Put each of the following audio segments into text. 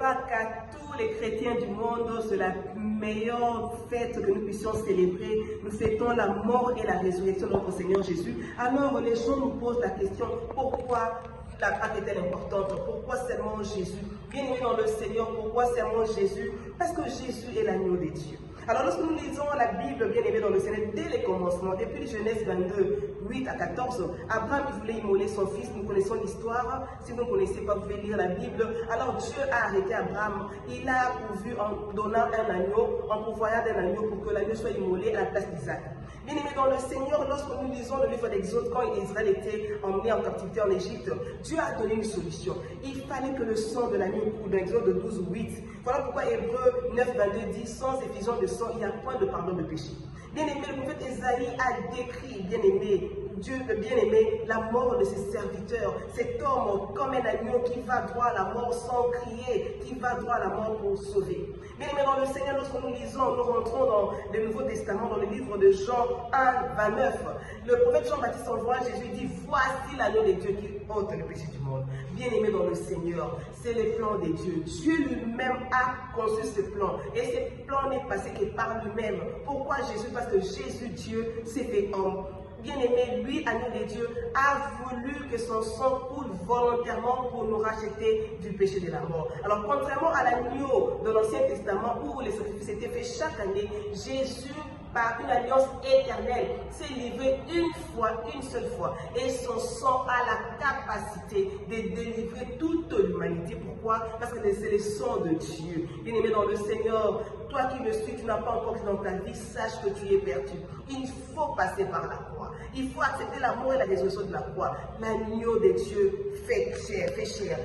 Pâques à tous les chrétiens du monde, c'est la meilleure fête que nous puissions célébrer. Nous fêtons la mort et la résurrection de notre Seigneur Jésus. Alors les gens nous posent la question, pourquoi la Pâque est-elle importante? Pourquoi seulement Jésus? Bien-aimé dans le Seigneur, pourquoi seulement Jésus? Parce que Jésus est l'agneau de Dieu. Alors lorsque nous lisons la Bible, bien-aimé dans le Seigneur, dès les commencements, depuis Genèse 22, 8 à 14, Abraham voulait immoler son fils, nous connaissons l'histoire. Si vous ne connaissez pas, vous pouvez lire la Bible. Alors Dieu a arrêté Abraham, il a pourvu en donnant un agneau, en pourvoyant d'un agneau pour que l'agneau soit immolé à la place d'Isaac. Bien-aimé dans le Seigneur, lorsque nous lisons le livre d'Exode, quand Israël était emmené en captivité en Égypte, Dieu a donné une solution. Il fallait que le sang de l'agneau coule, dans Exode 12, 8. Voilà pourquoi Hébreux 9, 22 dit, sans effusion de sang, il n'y a point de pardon de péché. Bien-aimé, le prophète Ésaïe a décrit, bien-aimé, Dieu, bien-aimé, la mort de ses serviteurs, cet homme comme un agneau qui va droit à la mort sans crier, qui va droit à la mort pour sauver. Bien-aimé dans le Seigneur, lorsque nous lisons, nous rentrons dans le Nouveau Testament, dans le livre de Jean 1, 29, le prophète Jean-Baptiste en voit Jésus dit, voici l'agneau de Dieu qui ôte le péché du monde. Bien-aimé dans le Seigneur, c'est le plan de Dieu. Dieu lui-même a conçu ce plan. Et ce plan n'est passé que par lui-même. Pourquoi Jésus? Parce que Jésus, Dieu, s'est fait homme. Bien-aimé, lui, agneau de Dieu, a voulu que son sang coule volontairement pour nous racheter du péché de la mort. Alors, contrairement à l'agneau de l'Ancien Testament où les sacrifices étaient faits chaque année, Jésus, par une alliance éternelle, s'est livré une fois, une seule fois. Et son sang a la capacité de délivrer toute l'humanité. Pourquoi? Parce que c'est le sang de Dieu. Bien-aimé dans le Seigneur, toi qui me suis, tu n'as pas encore cru dans ta vie, sache que tu es perdu. Il faut passer par la croix. Il faut accepter la mort et la résurrection de la croix. L'agneau de Dieu fait chair,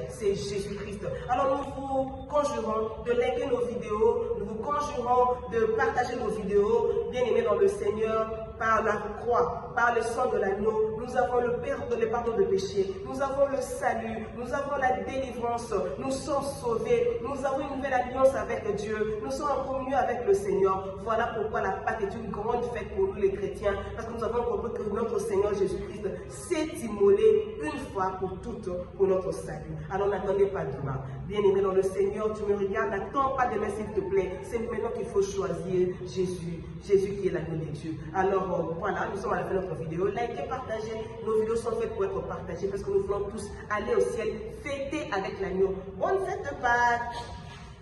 c'est Jésus-Christ. Alors nous vous conjurons de liker nos vidéos, nous vous conjurons de partager nos vidéos, bien-aimés dans le Seigneur, par la croix, par le sang de l'agneau. Nous avons le pardon de péché, nous avons le salut, nous avons la délivrance, nous sommes sauvés, nous avons une nouvelle alliance avec Dieu, nous sommes en communion avec le Seigneur. Voilà pourquoi la Pâque est une grande fête pour nous les chrétiens, parce que nous avons compris que notre Seigneur Jésus-Christ s'est immolé une fois pour toutes pour notre salut. Alors n'attendez pas demain. Bien-aimé dans le Seigneur, tu me regardes, n'attends pas demain s'il te plaît. C'est maintenant qu'il faut choisir Jésus, Jésus qui est l'agneau de Dieu. Alors voilà, nous sommes à la fin de notre vidéo. Likez, partagez. Nos vidéos sont faites pour être partagées parce que nous voulons tous aller au ciel, fêter avec l'agneau. Bonne fête de Pâques!